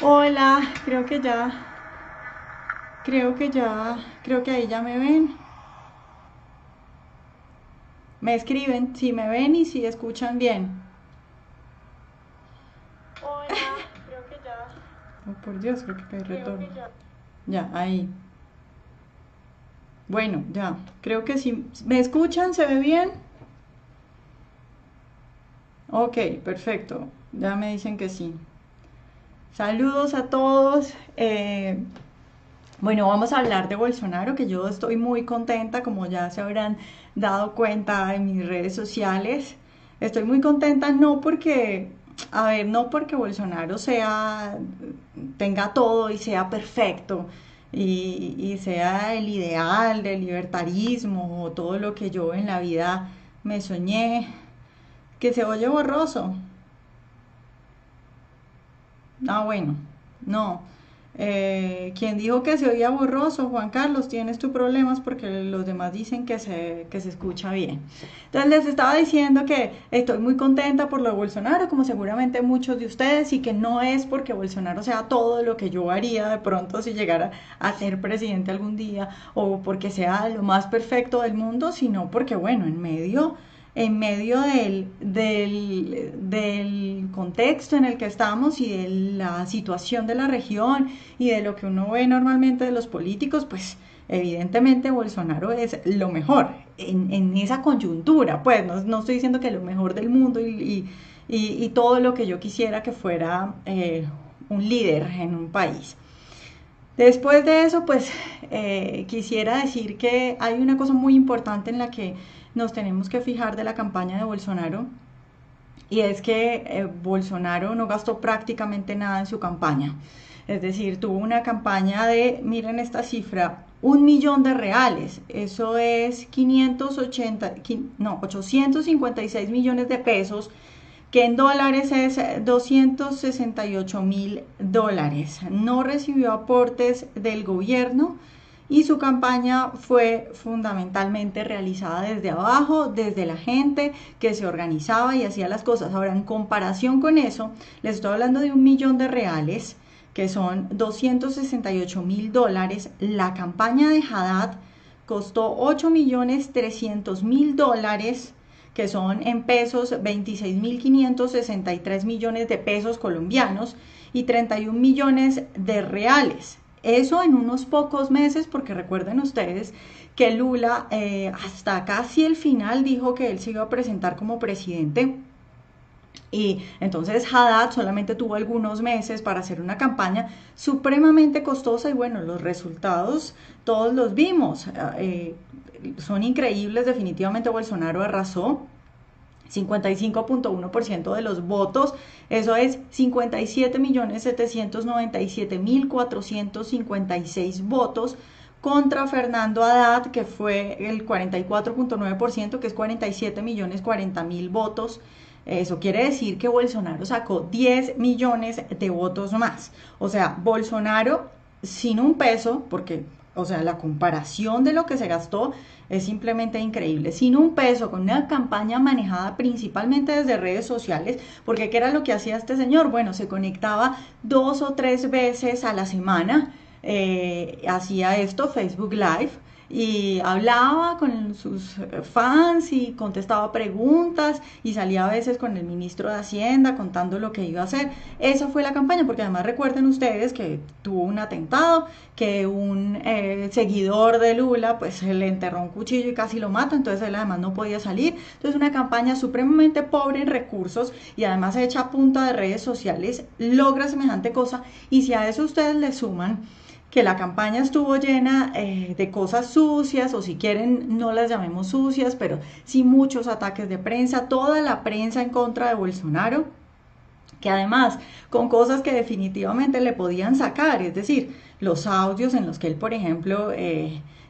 Hola, creo que ahí ya me ven. Me escriben si me ven y si escuchan bien. Hola, creo que ya, Oh, por Dios, creo que hay creo retorno. que ya. Ya, ahí. Bueno, ya. Creo que sí. ¿Me escuchan? ¿Se ve bien? Ok, perfecto. Ya me dicen que sí. Saludos a todos. Bueno, vamos a hablar de Bolsonaro, que yo estoy muy contenta, como ya se habrán dado cuenta en mis redes sociales. Estoy muy contenta no porque, a ver, no porque Bolsonaro tenga todo y sea perfecto y sea el ideal del libertarismo o todo lo que yo en la vida me soñé, que se oye borroso. Ah, bueno, no. ¿Quién dijo que se oía borroso? Juan Carlos, tienes tus problemas porque los demás dicen que se escucha bien. Entonces les estaba diciendo que estoy muy contenta por lo de Bolsonaro, como seguramente muchos de ustedes, y que no es porque Bolsonaro sea todo lo que yo haría de pronto si llegara a ser presidente algún día, o porque sea lo más perfecto del mundo, sino porque, bueno, en medio del contexto en el que estamos y de la situación de la región y de lo que uno ve normalmente de los políticos, pues evidentemente Bolsonaro es lo mejor en esa coyuntura. Pues no estoy diciendo que lo mejor del mundo y todo lo que yo quisiera que fuera un líder en un país. Después de eso, pues quisiera decir que hay una cosa muy importante en la que nos tenemos que fijar de la campaña de Bolsonaro, y es que Bolsonaro no gastó prácticamente nada en su campaña. Es decir, tuvo una campaña de, miren esta cifra, 1 millón de reales. Eso es 580, no, 856 millones de pesos, que en dólares es 268.000 dólares. No recibió aportes del gobierno y su campaña fue fundamentalmente realizada desde abajo, desde la gente que se organizaba y hacía las cosas. Ahora, en comparación con eso, les estoy hablando de 1 millón de reales, que son 268.000 dólares. La campaña de Haddad costó 8.300.000 dólares, que son en pesos 26.563 millones de pesos colombianos y 31 millones de reales. Eso en unos pocos meses, porque recuerden ustedes que Lula hasta casi el final dijo que él se iba a presentar como presidente, y entonces Haddad solamente tuvo algunos meses para hacer una campaña supremamente costosa, y bueno, los resultados todos los vimos. Son increíbles. Definitivamente Bolsonaro arrasó. 55.1% de los votos, eso es 57.797.456 votos, contra Fernando Haddad, que fue el 44.9%, que es 47.040.000 votos. Eso quiere decir que Bolsonaro sacó 10 millones de votos más. O sea, Bolsonaro sin un peso, porque, o sea, la comparación de lo que se gastó es simplemente increíble. Sin un peso, con una campaña manejada principalmente desde redes sociales, porque ¿qué era lo que hacía este señor? Bueno, se conectaba 2 o 3 veces a la semana, hacía esto, Facebook Live, y hablaba con sus fans y contestaba preguntas y salía a veces con el ministro de Hacienda contando lo que iba a hacer. Esa fue la campaña, porque además recuerden ustedes que tuvo un atentado, que un seguidor de Lula pues le enterró un cuchillo y casi lo mata, entonces él además no podía salir. Entonces una campaña supremamente pobre en recursos y además hecha a punta de redes sociales logra semejante cosa. Y si a eso ustedes le suman que la campaña estuvo llena de cosas sucias, o si quieren no las llamemos sucias, pero sí muchos ataques de prensa, toda la prensa en contra de Bolsonaro, que además con cosas que definitivamente le podían sacar, es decir, los audios en los que él, por ejemplo,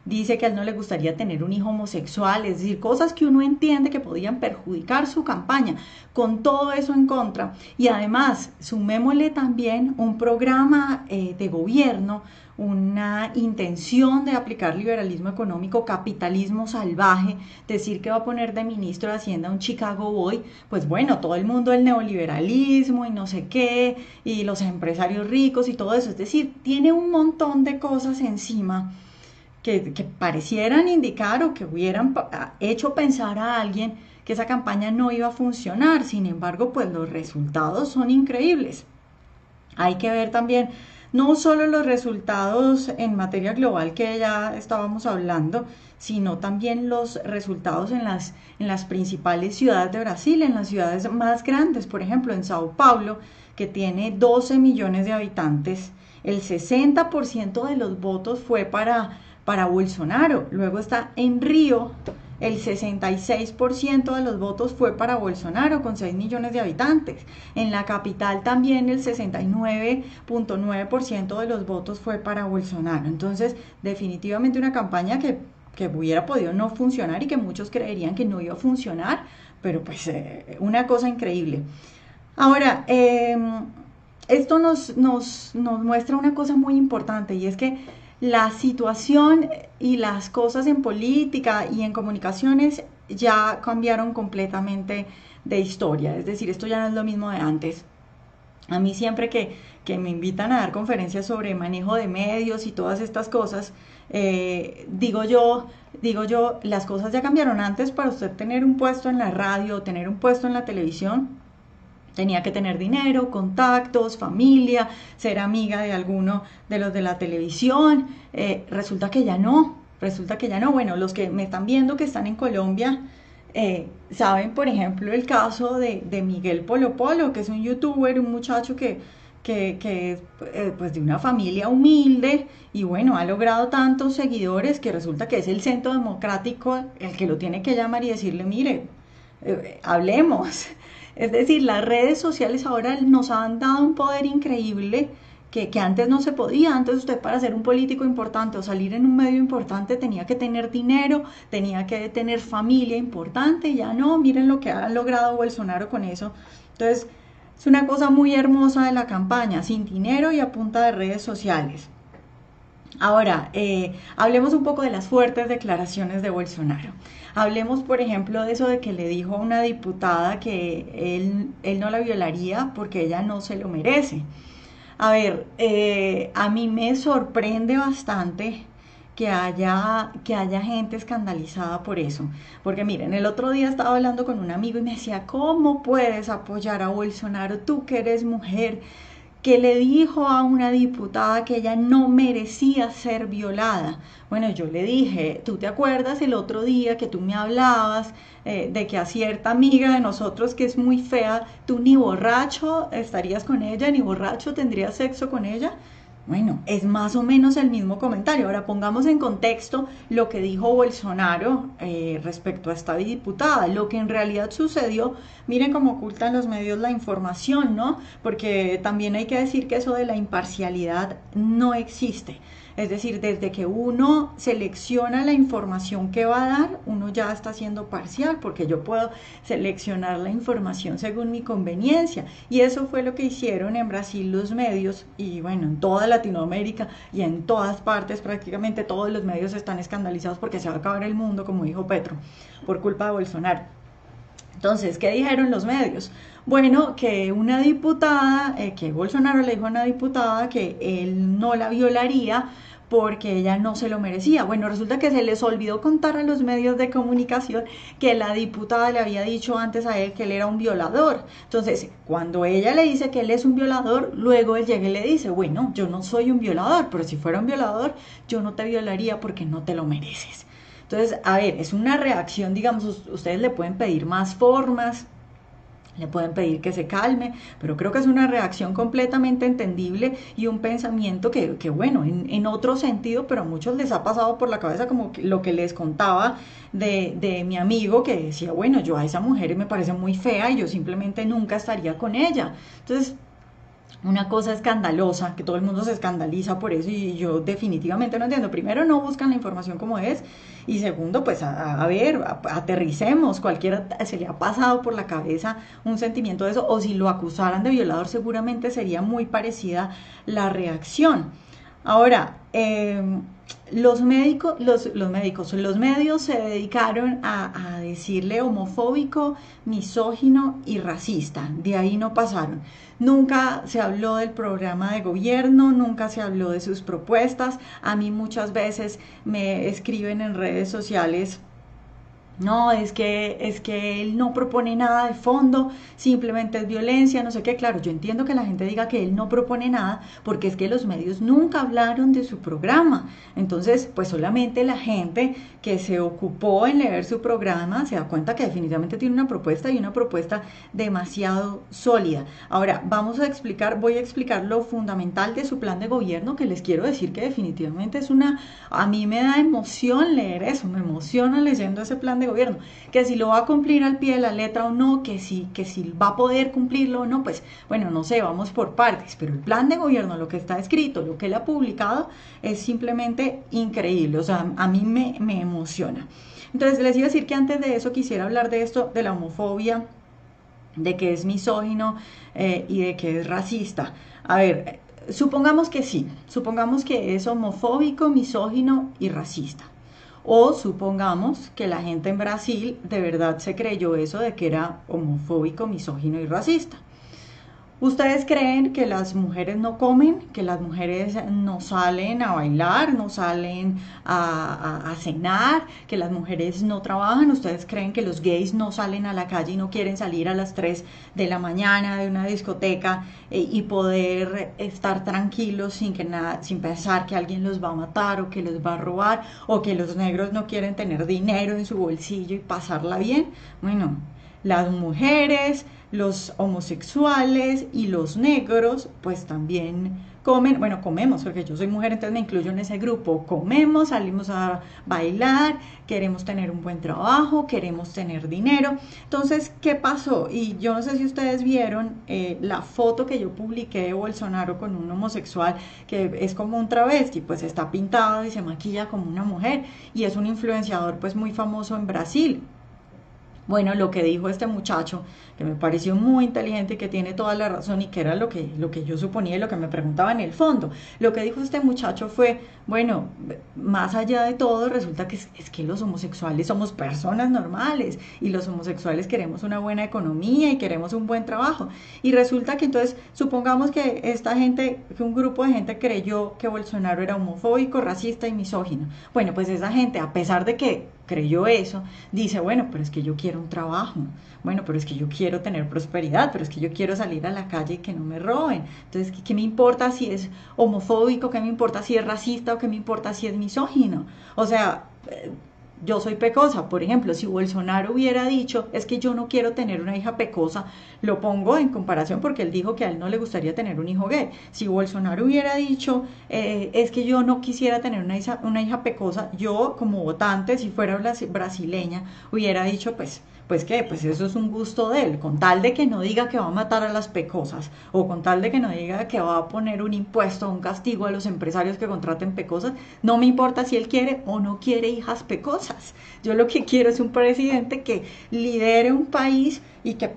dice que a él no le gustaría tener un hijo homosexual, es decir, cosas que uno entiende que podían perjudicar su campaña, con todo eso en contra. Y además, sumémosle también un programa de gobierno, una intención de aplicar liberalismo económico, capitalismo salvaje, decir que va a poner de ministro de Hacienda un Chicago Boy, pues bueno, todo el mundo el neoliberalismo y no sé qué, y los empresarios ricos y todo eso, es decir, tiene un montón de cosas encima que parecieran indicar o que hubieran hecho pensar a alguien que esa campaña no iba a funcionar. Sin embargo, pues los resultados son increíbles. Hay que ver también no solo los resultados en materia global que ya estábamos hablando, sino también los resultados en las principales ciudades de Brasil, en las ciudades más grandes, por ejemplo en Sao Paulo, que tiene 12 millones de habitantes, el 60% de los votos fue para Bolsonaro. Luego está en Río, el 66% de los votos fue para Bolsonaro, con 6 millones de habitantes. En la capital también el 69.9% de los votos fue para Bolsonaro. Entonces, definitivamente una campaña que hubiera podido no funcionar y que muchos creerían que no iba a funcionar, pero pues una cosa increíble. Ahora, esto nos muestra una cosa muy importante, y es que la situación y las cosas en política y en comunicaciones ya cambiaron completamente de historia. Es decir, esto ya no es lo mismo de antes. A mí siempre que me invitan a dar conferencias sobre manejo de medios y todas estas cosas, digo yo, las cosas ya cambiaron. Antes, para usted tener un puesto en la radio, tener un puesto en la televisión, tenía que tener dinero, contactos, familia, ser amiga de alguno de los de la televisión. Resulta que ya no. Bueno, los que me están viendo que están en Colombia, saben, por ejemplo, el caso de Miguel Polo Polo, que es un youtuber, un muchacho que es pues de una familia humilde y bueno, ha logrado tantos seguidores que resulta que es el Centro Democrático el que lo tiene que llamar y decirle, mire, hablemos. Es decir, las redes sociales ahora nos han dado un poder increíble que antes no se podía. Antes usted, para ser un político importante o salir en un medio importante, tenía que tener dinero, tenía que tener familia importante. Ya no, miren lo que ha logrado Bolsonaro con eso. Entonces, es una cosa muy hermosa de la campaña, sin dinero y a punta de redes sociales. Ahora, hablemos un poco de las fuertes declaraciones de Bolsonaro. Hablemos, por ejemplo, de eso de que le dijo a una diputada que él no la violaría porque ella no se lo merece. A ver, a mí me sorprende bastante que haya gente escandalizada por eso. Porque miren, el otro día estaba hablando con un amigo y me decía, ¿cómo puedes apoyar a Bolsonaro, tú que eres mujer, que le dijo a una diputada que ella no merecía ser violada? Bueno, yo le dije, ¿tú te acuerdas el otro día que tú me hablabas de que a cierta amiga de nosotros que es muy fea, tú ni borracho estarías con ella, ni borracho tendrías sexo con ella? Bueno, es más o menos el mismo comentario. Ahora pongamos en contexto lo que dijo Bolsonaro respecto a esta diputada. Lo que en realidad sucedió, miren cómo ocultan los medios la información, ¿no? Porque también hay que decir que eso de la imparcialidad no existe. Es decir, desde que uno selecciona la información que va a dar, uno ya está siendo parcial, porque yo puedo seleccionar la información según mi conveniencia. Y eso fue lo que hicieron en Brasil los medios, y bueno, en toda Latinoamérica y en todas partes, prácticamente todos los medios están escandalizados porque se va a acabar el mundo, como dijo Petro, por culpa de Bolsonaro. Entonces, ¿qué dijeron los medios? Bueno, que una diputada, que Bolsonaro le dijo a una diputada que él no la violaría porque ella no se lo merecía. Bueno, resulta que se les olvidó contar a los medios de comunicación que la diputada le había dicho antes a él que él era un violador. Entonces, cuando ella le dice que él es un violador, luego él llega y le dice, bueno, yo no soy un violador, pero si fuera un violador, yo no te violaría porque no te lo mereces. Entonces, a ver, es una reacción, digamos, ustedes le pueden pedir más formas, le pueden pedir que se calme, pero creo que es una reacción completamente entendible y un pensamiento que bueno, en otro sentido, pero a muchos les ha pasado por la cabeza, como lo que les contaba de mi amigo que decía, bueno, yo a esa mujer me parece muy fea y yo simplemente nunca estaría con ella. Entonces, una cosa escandalosa, que todo el mundo se escandaliza por eso y yo definitivamente no entiendo. Primero, no buscan la información como es y segundo, pues a ver, aterricemos, cualquiera se le ha pasado por la cabeza un sentimiento de eso o si lo acusaran de violador seguramente sería muy parecida la reacción. Ahora, los medios se dedicaron a decirle homofóbico, misógino y racista. De ahí no pasaron. Nunca se habló del programa de gobierno, nunca se habló de sus propuestas. A mí muchas veces me escriben en redes sociales: no, es que él no propone nada de fondo, simplemente es violencia, no sé qué. Claro, yo entiendo que la gente diga que él no propone nada, porque es que los medios nunca hablaron de su programa. Entonces, pues solamente la gente que se ocupó en leer su programa se da cuenta que definitivamente tiene una propuesta y una propuesta demasiado sólida. Ahora, voy a explicar lo fundamental de su plan de gobierno, que les quiero decir que definitivamente a mí me da emoción leer eso, me emociona leyendo ese plan de gobierno, que si lo va a cumplir al pie de la letra o no, que si va a poder cumplirlo o no, pues bueno, no sé, vamos por partes, pero el plan de gobierno, lo que está escrito, lo que él ha publicado, es simplemente increíble, o sea, a mí me emociona. Entonces les iba a decir que antes de eso quisiera hablar de esto, de la homofobia, de que es misógino y de que es racista. A ver, supongamos que sí, supongamos que es homofóbico, misógino y racista. O supongamos que la gente en Brasil de verdad se creyó eso de que era homofóbico, misógino y racista. ¿Ustedes creen que las mujeres no comen, que las mujeres no salen a bailar, no salen a cenar, que las mujeres no trabajan? ¿Ustedes creen que los gays no salen a la calle y no quieren salir a las 3 de la mañana de una discoteca y poder estar tranquilos sin pensar que alguien los va a matar o que los va a robar o que los negros no quieren tener dinero en su bolsillo y pasarla bien? Bueno, las mujeres, los homosexuales y los negros pues también comen, bueno, comemos, porque yo soy mujer, entonces me incluyo en ese grupo, comemos, salimos a bailar, queremos tener un buen trabajo, queremos tener dinero. Entonces, ¿qué pasó? Y yo no sé si ustedes vieron la foto que yo publiqué de Bolsonaro con un homosexual que es como un travesti, pues está pintado y se maquilla como una mujer y es un influenciador pues muy famoso en Brasil. Bueno, lo que dijo este muchacho, que me pareció muy inteligente y que tiene toda la razón y que era lo que yo suponía y lo que me preguntaba en el fondo, lo que dijo este muchacho fue, bueno, más allá de todo, resulta que es que los homosexuales somos personas normales y los homosexuales queremos una buena economía y queremos un buen trabajo. Y resulta que entonces, supongamos que que un grupo de gente creyó que Bolsonaro era homofóbico, racista y misógino. Bueno, pues esa gente, a pesar de que creyó eso, dice, bueno, pero es que yo quiero un trabajo, bueno, pero es que yo quiero tener prosperidad, pero es que yo quiero salir a la calle y que no me roben. Entonces, ¿qué me importa si es homofóbico? ¿Qué me importa si es racista? ¿O qué me importa si es misógino? O sea, yo soy pecosa, por ejemplo, si Bolsonaro hubiera dicho, es que yo no quiero tener una hija pecosa, lo pongo en comparación porque él dijo que a él no le gustaría tener un hijo gay. Si Bolsonaro hubiera dicho, es que yo no quisiera tener una hija pecosa, yo como votante, si fuera brasileña, hubiera dicho, pues qué, pues eso es un gusto de él, con tal de que no diga que va a matar a las pecosas, o con tal de que no diga que va a poner un impuesto, un castigo a los empresarios que contraten pecosas, no me importa si él quiere o no quiere hijas pecosas. Yo lo que quiero es un presidente que lidere un país y que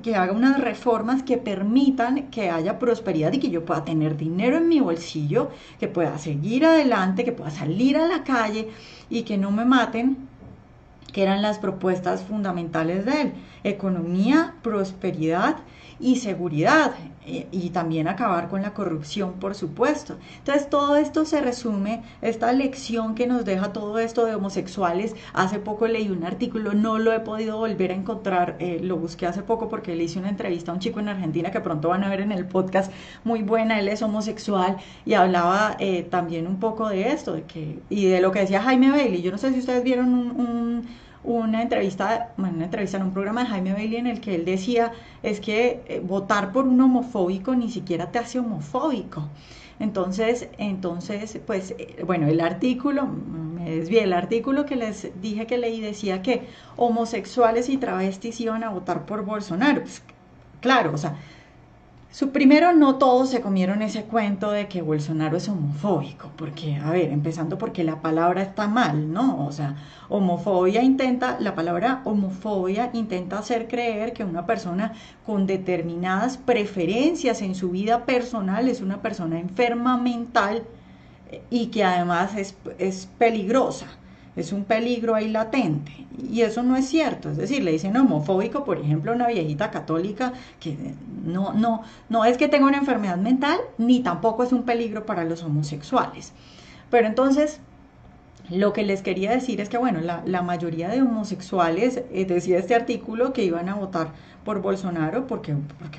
que haga unas reformas que permitan que haya prosperidad y que yo pueda tener dinero en mi bolsillo, que pueda seguir adelante, que pueda salir a la calle y que no me maten, que eran las propuestas fundamentales de él: economía, prosperidad y seguridad, y también acabar con la corrupción, por supuesto. Entonces todo esto se resume, esta lección que nos deja todo esto de homosexuales. Hace poco leí un artículo, no lo he podido volver a encontrar, lo busqué hace poco porque le hice una entrevista a un chico en Argentina que pronto van a ver en el podcast, muy buena, él es homosexual y hablaba también un poco de esto y de lo que decía Jaime Bailey. Yo no sé si ustedes vieron una entrevista en un programa de Jaime Bailey en el que él decía, es que votar por un homofóbico ni siquiera te hace homofóbico. Entonces, pues, bueno, el artículo que les dije que leí decía que homosexuales y travestis iban a votar por Bolsonaro. Pues, claro, o sea, Primero, no todos se comieron ese cuento de que Bolsonaro es homofóbico, porque, a ver, empezando porque la palabra está mal, ¿no? O sea, la palabra homofobia intenta hacer creer que una persona con determinadas preferencias en su vida personal es una persona enferma mental y que además es peligrosa. Es un peligro ahí latente. Y eso no es cierto. Es decir, le dicen homofóbico, por ejemplo, a una viejita católica que no es que tenga una enfermedad mental, ni tampoco es un peligro para los homosexuales. Pero entonces, lo que les quería decir es que, bueno, la mayoría de homosexuales, decía este artículo, que iban a votar por Bolsonaro porque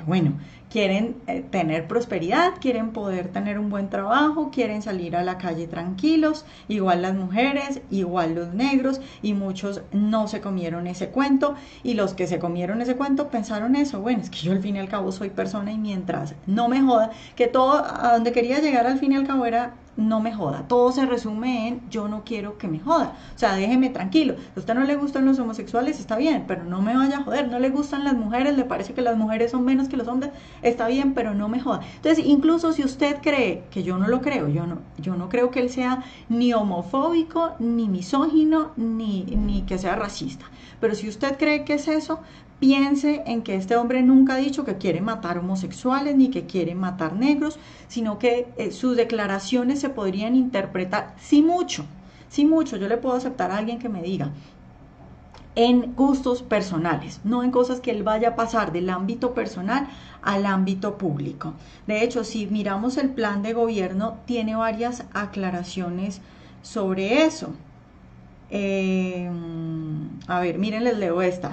bueno, quieren tener prosperidad, quieren poder tener un buen trabajo, quieren salir a la calle tranquilos, igual las mujeres, igual los negros, y muchos no se comieron ese cuento, y los que se comieron ese cuento pensaron eso, bueno, es que yo al fin y al cabo soy persona y mientras no me joda, que todo a donde quería llegar al fin y al cabo era no me joda. Todo se resume en yo no quiero que me joda. O sea, déjeme tranquilo. Si a usted no le gustan los homosexuales, está bien, pero no me vaya a joder. No le gustan las mujeres, le parece que las mujeres son menos que los hombres, está bien, pero no me joda. Entonces, incluso si usted cree, que yo no lo creo, yo no creo que él sea ni homofóbico, ni misógino, ni que sea racista. Pero si usted cree que es eso, piense en que este hombre nunca ha dicho que quiere matar homosexuales ni que quiere matar negros, sino que sus declaraciones se podrían interpretar, sí mucho, yo le puedo aceptar a alguien que me diga, en gustos personales, no en cosas que él vaya a pasar del ámbito personal al ámbito público. De hecho, si miramos el plan de gobierno, tiene varias aclaraciones sobre eso. A ver, miren, les leo esta.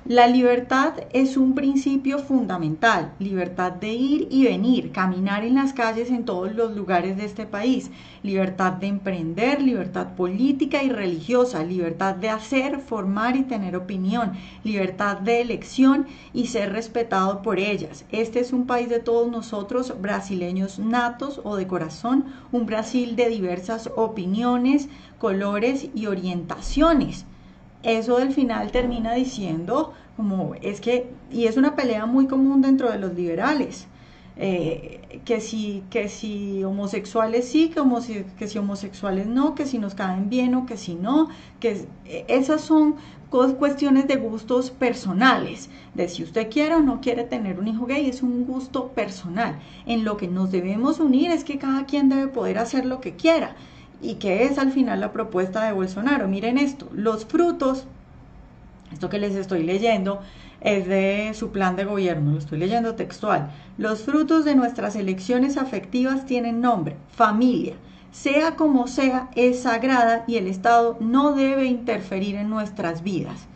La libertad es un principio fundamental, libertad de ir y venir, caminar en las calles en todos los lugares de este país, libertad de emprender, libertad política y religiosa, libertad de hacer, formar y tener opinión, libertad de elección y ser respetado por ellas. Este es un país de todos nosotros, brasileños natos o de corazón, un Brasil de diversas opiniones, colores y orientaciones. Eso del final termina diciendo como es que, y es una pelea muy común dentro de los liberales, que si homosexuales sí, que si homosexuales no, que si nos caen bien o que si no, que esas son cuestiones de gustos personales, de si usted quiere o no quiere tener un hijo gay, es un gusto personal. En lo que nos debemos unir es que cada quien debe poder hacer lo que quiera. Y que es al final la propuesta de Bolsonaro. Miren esto, los frutos, esto que les estoy leyendo es de su plan de gobierno, lo estoy leyendo textual. Los frutos de nuestras elecciones afectivas tienen nombre, familia. Sea como sea, es sagrada y el Estado no debe interferir en nuestras vidas.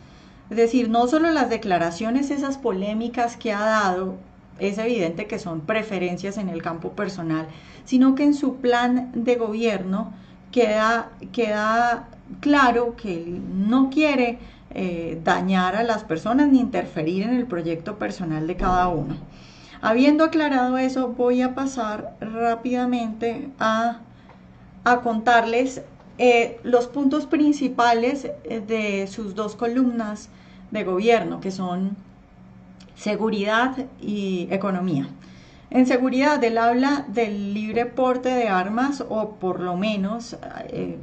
Es decir, no solo las declaraciones, esas polémicas que ha dado, es evidente que son preferencias en el campo personal, sino que en su plan de gobierno queda claro que él no quiere dañar a las personas ni interferir en el proyecto personal de cada uno. Habiendo aclarado eso, voy a pasar rápidamente a contarles los puntos principales de sus dos columnas de gobierno, que son seguridad y economía. En seguridad, él habla del libre porte de armas, o por lo menos he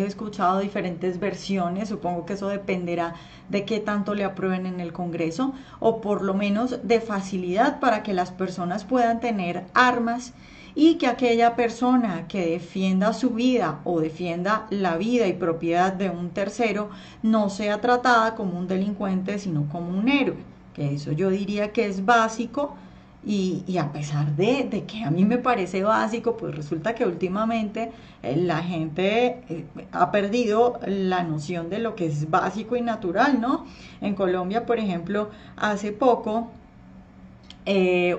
escuchado diferentes versiones, supongo que eso dependerá de qué tanto le aprueben en el Congreso, o por lo menos de facilidad para que las personas puedan tener armas y que aquella persona que defienda su vida o defienda la vida y propiedad de un tercero no sea tratada como un delincuente, sino como un héroe, que eso yo diría que es básico. Y a pesar de que a mí me parece básico, pues resulta que últimamente la gente ha perdido la noción de lo que es básico y natural, ¿no? En Colombia, por ejemplo, hace poco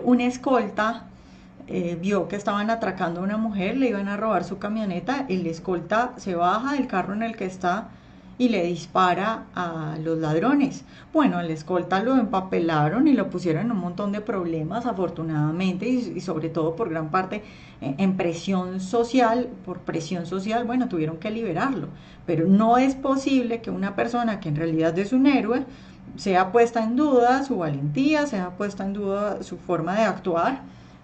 una escolta vio que estaban atracando a una mujer, le iban a robar su camioneta, el escolta se baja del carro en el que está y le dispara a los ladrones. Bueno, el escolta lo empapelaron y lo pusieron en un montón de problemas, afortunadamente, y sobre todo por gran parte en presión social, por presión social, bueno, tuvieron que liberarlo. Pero no es posible que una persona que en realidad es un héroe sea puesta en duda su valentía, sea puesta en duda su forma de actuar.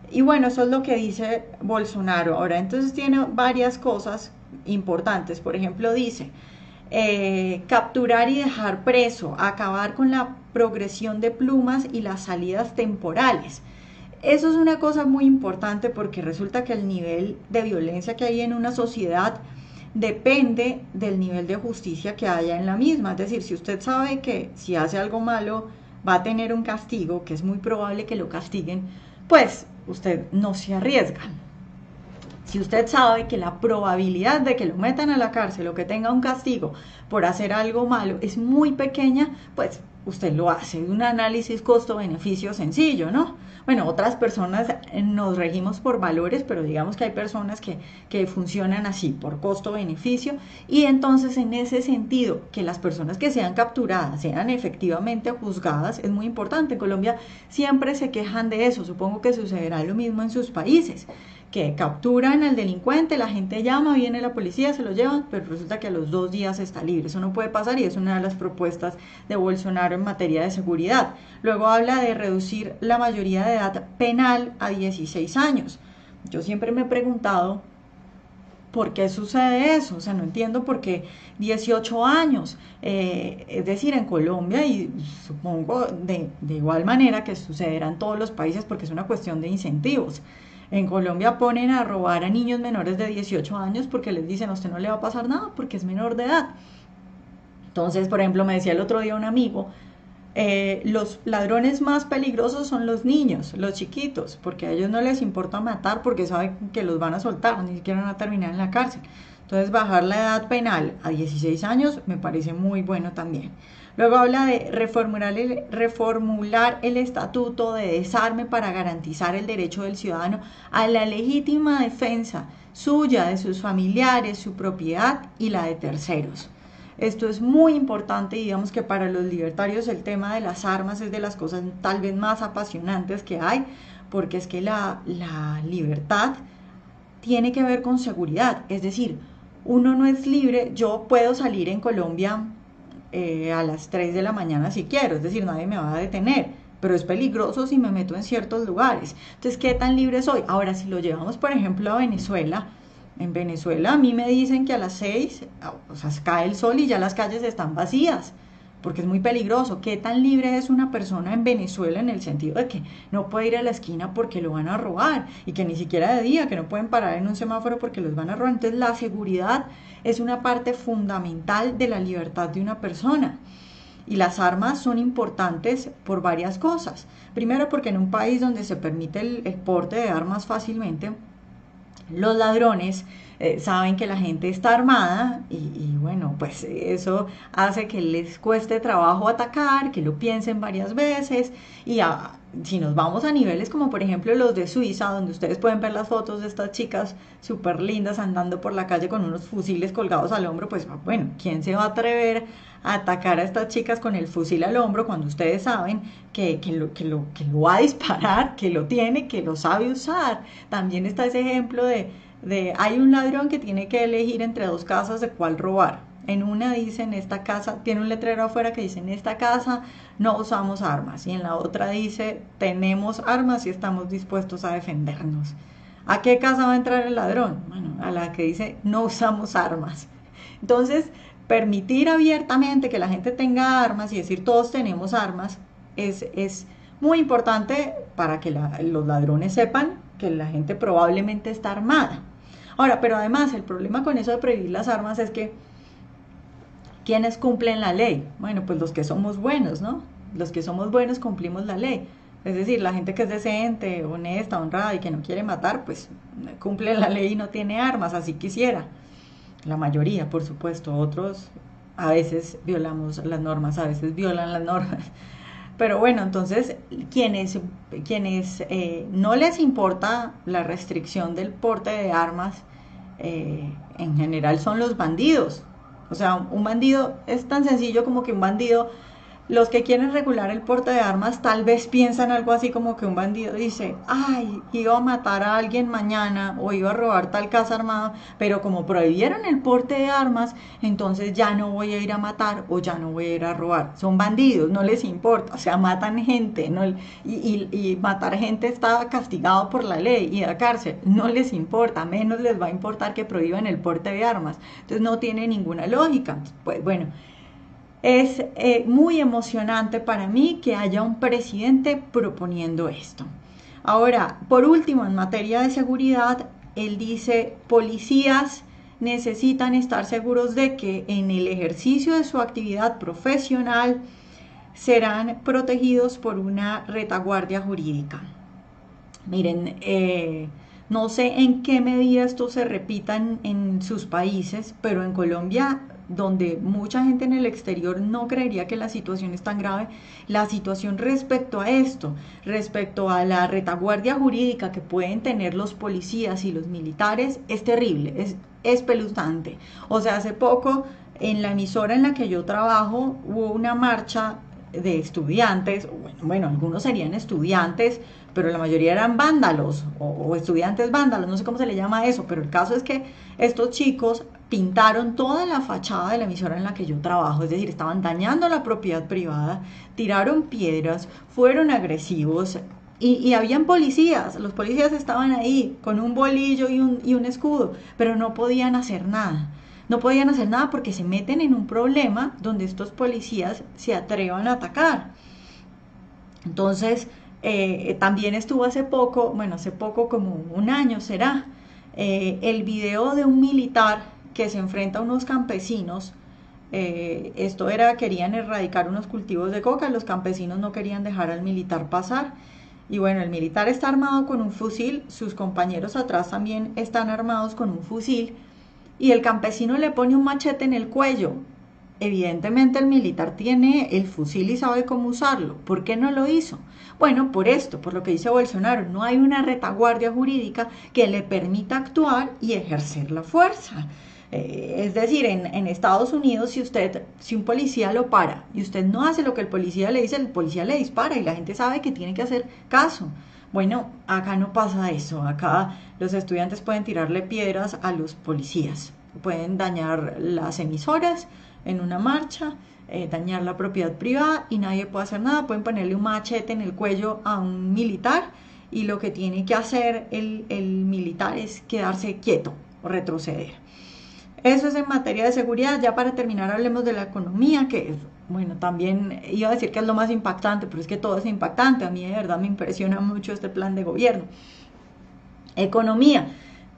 Y bueno, eso es lo que dice Bolsonaro. Ahora, entonces tiene varias cosas importantes. Por ejemplo, dice, capturar y dejar preso, acabar con la progresión de plumas y las salidas temporales. Eso es una cosa muy importante porque resulta que el nivel de violencia que hay en una sociedad depende del nivel de justicia que haya en la misma. Es decir, si usted sabe que si hace algo malo va a tener un castigo, que es muy probable que lo castiguen, pues usted no se arriesga. Si usted sabe que la probabilidad de que lo metan a la cárcel o que tenga un castigo por hacer algo malo es muy pequeña, pues usted lo hace. Un análisis costo-beneficio sencillo, ¿no? Bueno, otras personas nos regimos por valores, pero digamos que hay personas que funcionan así, por costo-beneficio, y entonces en ese sentido, que las personas que sean capturadas sean efectivamente juzgadas, es muy importante. En Colombia siempre se quejan de eso, supongo que sucederá lo mismo en sus países, que capturan al delincuente, la gente llama, viene la policía, se lo llevan, pero resulta que a los 2 días está libre. Eso no puede pasar y es una de las propuestas de Bolsonaro en materia de seguridad. Luego habla de reducir la mayoría de edad penal a 16 años. Yo siempre me he preguntado ¿por qué sucede eso? O sea, no entiendo por qué 18 años. Es decir, en Colombia, y supongo de igual manera que sucederá en todos los países porque es una cuestión de incentivos. En Colombia ponen a robar a niños menores de 18 años porque les dicen a usted no le va a pasar nada porque es menor de edad. Entonces, por ejemplo, me decía el otro día un amigo, los ladrones más peligrosos son los niños, los chiquitos, porque a ellos no les importa matar porque saben que los van a soltar, ni siquiera van a terminar en la cárcel. Entonces, bajar la edad penal a 16 años me parece muy bueno también. Luego habla de reformular el estatuto de desarme para garantizar el derecho del ciudadano a la legítima defensa suya, de sus familiares, su propiedad y la de terceros. Esto es muy importante, digamos que para los libertarios el tema de las armas es de las cosas tal vez más apasionantes que hay, porque es que la libertad tiene que ver con seguridad, es decir, uno no es libre, yo puedo salir en Colombia a las 3 de la mañana si quiero, es decir, nadie me va a detener, pero es peligroso si me meto en ciertos lugares. Entonces, ¿qué tan libre soy? Ahora, si lo llevamos, por ejemplo, a Venezuela, en Venezuela a mí me dicen que a las 6, o sea, cae el sol y ya las calles están vacías, porque es muy peligroso. ¿Qué tan libre es una persona en Venezuela en el sentido de que no puede ir a la esquina porque lo van a robar y que ni siquiera de día, que no pueden parar en un semáforo porque los van a robar? Entonces la seguridad es una parte fundamental de la libertad de una persona. Y las armas son importantes por varias cosas. Primero, porque en un país donde se permite el porte de armas fácilmente, los ladrones saben que la gente está armada y bueno, pues eso hace que les cueste trabajo atacar, que lo piensen varias veces y si nos vamos a niveles como por ejemplo los de Suiza, donde ustedes pueden ver las fotos de estas chicas súper lindas andando por la calle con unos fusiles colgados al hombro, pues bueno, ¿quién se va a atrever a atacar a estas chicas con el fusil al hombro cuando ustedes saben que lo va a disparar, que lo tiene, que lo sabe usar? También está ese ejemplo de hay un ladrón que tiene que elegir entre dos casas de cuál robar. En una dice, en esta casa, tiene un letrero afuera que dice, en esta casa no usamos armas. Y en la otra dice, tenemos armas y estamos dispuestos a defendernos. ¿A qué casa va a entrar el ladrón? Bueno, a la que dice, no usamos armas. Entonces, permitir abiertamente que la gente tenga armas y decir, todos tenemos armas, es muy importante para que los ladrones sepan que la gente probablemente está armada. Ahora, pero además el problema con eso de prohibir las armas es que ¿quiénes cumplen la ley? Bueno, pues los que somos buenos, ¿no? Los que somos buenos cumplimos la ley. Es decir, la gente que es decente, honesta, honrada y que no quiere matar, pues cumple la ley y no tiene armas, así quisiera. La mayoría, por supuesto, otros a veces violamos las normas, a veces violan las normas. Pero bueno, entonces quienes no les importa la restricción del porte de armas, en general son los bandidos, O sea, un bandido es tan sencillo como que un bandido, los que quieren regular el porte de armas tal vez piensan algo así como que un bandido dice, ay, iba a matar a alguien mañana o iba a robar tal casa armada, pero como prohibieron el porte de armas, entonces ya no voy a ir a matar o ya no voy a ir a robar. Son bandidos, no les importa, o sea, matan gente, no, y matar gente está castigado por la ley y a cárcel, no les importa, menos les va a importar que prohíban el porte de armas. Entonces no tiene ninguna lógica. Pues bueno. Es muy emocionante para mí que haya un presidente proponiendo esto. Ahora, por último, en materia de seguridad, él dice, policías necesitan estar seguros de que en el ejercicio de su actividad profesional serán protegidos por una retaguardia jurídica. Miren, no sé en qué medida esto se repita en sus países, pero en Colombia, donde mucha gente en el exterior no creería que la situación es tan grave, la situación respecto a esto, respecto a la retaguardia jurídica que pueden tener los policías y los militares, es terrible, es espeluznante. O sea, hace poco en la emisora en la que yo trabajo hubo una marcha de estudiantes, bueno, algunos serían estudiantes, pero la mayoría eran vándalos o estudiantes vándalos, no sé cómo se le llama eso, pero el caso es que estos chicos pintaron toda la fachada de la emisora en la que yo trabajo, es decir, estaban dañando la propiedad privada, tiraron piedras, fueron agresivos y habían policías, los policías estaban ahí con un bolillo y un escudo, pero no podían hacer nada. No podían hacer nada porque se meten en un problema donde estos policías se atrevan a atacar. Entonces, también estuvo hace poco, bueno, hace poco como un año será, el video de un militar que se enfrenta a unos campesinos. Esto era, querían erradicar unos cultivos de coca, los campesinos no querían dejar al militar pasar. Y bueno, el militar está armado con un fusil, sus compañeros atrás también están armados con un fusil y el campesino le pone un machete en el cuello. Evidentemente el militar tiene el fusil y sabe cómo usarlo. ¿Por qué no lo hizo? Bueno, por esto, por lo que dice Bolsonaro, no hay una retaguardia jurídica que le permita actuar y ejercer la fuerza. Es decir, en Estados Unidos, si un policía lo para y usted no hace lo que el policía le dice, el policía le dispara y la gente sabe que tiene que hacer caso. Bueno, acá no pasa eso. Acá los estudiantes pueden tirarle piedras a los policías, pueden dañar las emisoras en una marcha, dañar la propiedad privada y nadie puede hacer nada. Pueden ponerle un machete en el cuello a un militar y lo que tiene que hacer el militar es quedarse quieto o retroceder. Eso es en materia de seguridad. Ya para terminar hablemos de la economía, que es, bueno, también iba a decir que es lo más impactante, pero es que todo es impactante. A mí de verdad me impresiona mucho este plan de gobierno. Economía.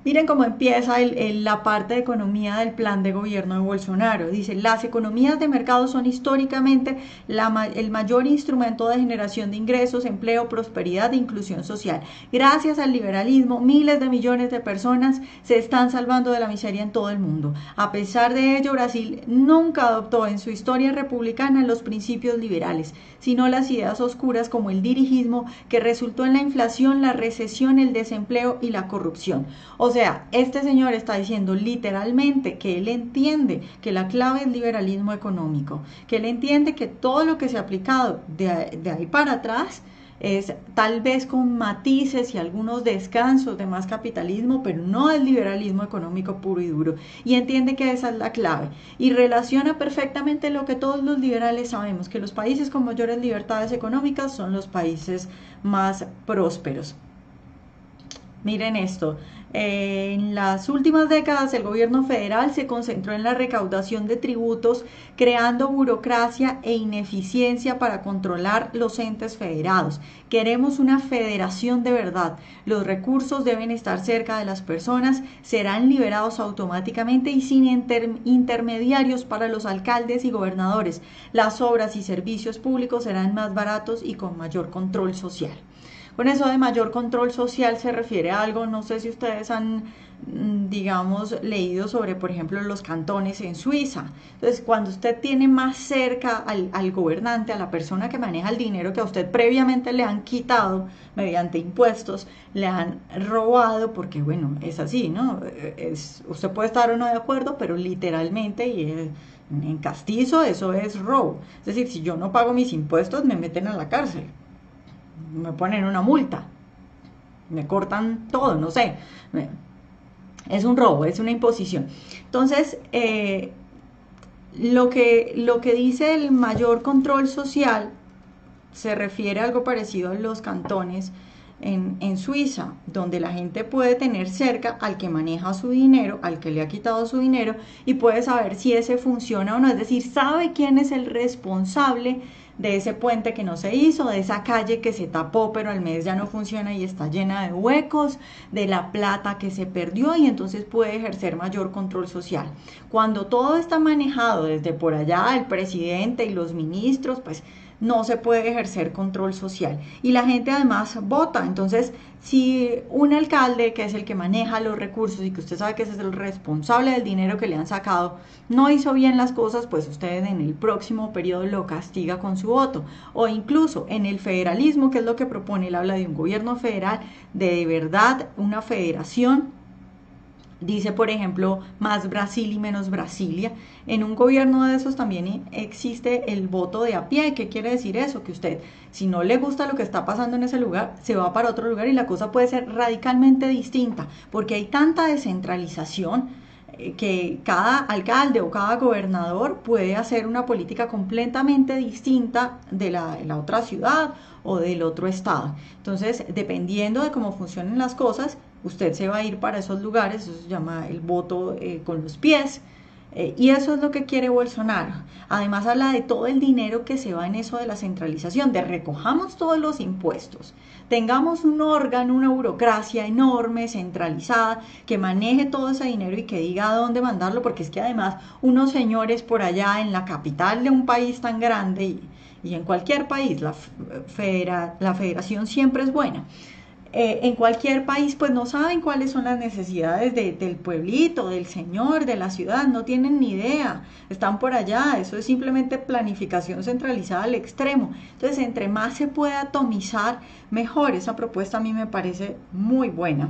Miren cómo empieza la parte de economía del plan de gobierno de Bolsonaro. Dice, las economías de mercado son históricamente el mayor instrumento de generación de ingresos, empleo, prosperidad e inclusión social. Gracias al liberalismo, miles de millones de personas se están salvando de la miseria en todo el mundo. A pesar de ello, Brasil nunca adoptó en su historia republicana los principios liberales, sino las ideas oscuras como el dirigismo que resultó en la inflación, la recesión, el desempleo y la corrupción. O sea, este señor está diciendo literalmente que él entiende que la clave es liberalismo económico, que él entiende que todo lo que se ha aplicado de ahí para atrás es tal vez con matices y algunos descansos de más capitalismo, pero no el liberalismo económico puro y duro. Y entiende que esa es la clave. Y relaciona perfectamente lo que todos los liberales sabemos, que los países con mayores libertades económicas son los países más prósperos. Miren esto, en las últimas décadas el gobierno federal se concentró en la recaudación de tributos, creando burocracia e ineficiencia para controlar los entes federados. Queremos una federación de verdad. Los recursos deben estar cerca de las personas, serán liberados automáticamente y sin intermediarios para los alcaldes y gobernadores. Las obras y servicios públicos serán más baratos y con mayor control social. Con eso de mayor control social se refiere a algo, no sé si ustedes han digamos, leído sobre, por ejemplo, los cantones en Suiza. Entonces, cuando usted tiene más cerca al gobernante, a la persona que maneja el dinero que a usted previamente le han quitado mediante impuestos, le han robado, porque bueno, es así, ¿no? Usted puede estar o no de acuerdo, pero literalmente, en castizo, eso es robo. Es decir, si yo no pago mis impuestos, me meten a la cárcel, me ponen una multa, me cortan todo, no sé. Es un robo, es una imposición. Entonces, lo que dice el mayor control social se refiere a algo parecido a los cantones en Suiza, donde la gente puede tener cerca al que maneja su dinero, al que le ha quitado su dinero, y puede saber si ese funciona o no. Es decir, sabe quién es el responsable de ese puente que no se hizo, de esa calle que se tapó pero al mes ya no funciona y está llena de huecos, de la plata que se perdió, y entonces puede ejercer mayor control social. Cuando todo está manejado desde por allá, el presidente y los ministros, pues no se puede ejercer control social. Y la gente además vota. Entonces, si un alcalde, que es el que maneja los recursos y que usted sabe que ese es el responsable del dinero que le han sacado, no hizo bien las cosas, pues usted en el próximo periodo lo castiga con su voto. O incluso en el federalismo, que es lo que propone, él habla de un gobierno federal, de verdad una federación. Dice, por ejemplo, más Brasil y menos Brasilia. En un gobierno de esos también existe el voto de a pie. ¿Qué quiere decir eso? Que usted, si no le gusta lo que está pasando en ese lugar, se va para otro lugar y la cosa puede ser radicalmente distinta, porque hay tanta descentralización que cada alcalde o cada gobernador puede hacer una política completamente distinta de la otra ciudad o del otro estado. Entonces, dependiendo de cómo funcionen las cosas, usted se va a ir para esos lugares. Eso se llama el voto con los pies. Y eso es lo que quiere Bolsonaro. Además habla de todo el dinero que se va en eso de la centralización, de recojamos todos los impuestos, tengamos un órgano, una burocracia enorme, centralizada, que maneje todo ese dinero y que diga a dónde mandarlo, porque es que además unos señores por allá en la capital de un país tan grande y en cualquier país, la federación siempre es buena. En cualquier país pues no saben cuáles son las necesidades del pueblito, del señor, de la ciudad, no tienen ni idea, están por allá, eso es simplemente planificación centralizada al extremo. Entonces, entre más se pueda atomizar, mejor. Esa propuesta a mí me parece muy buena.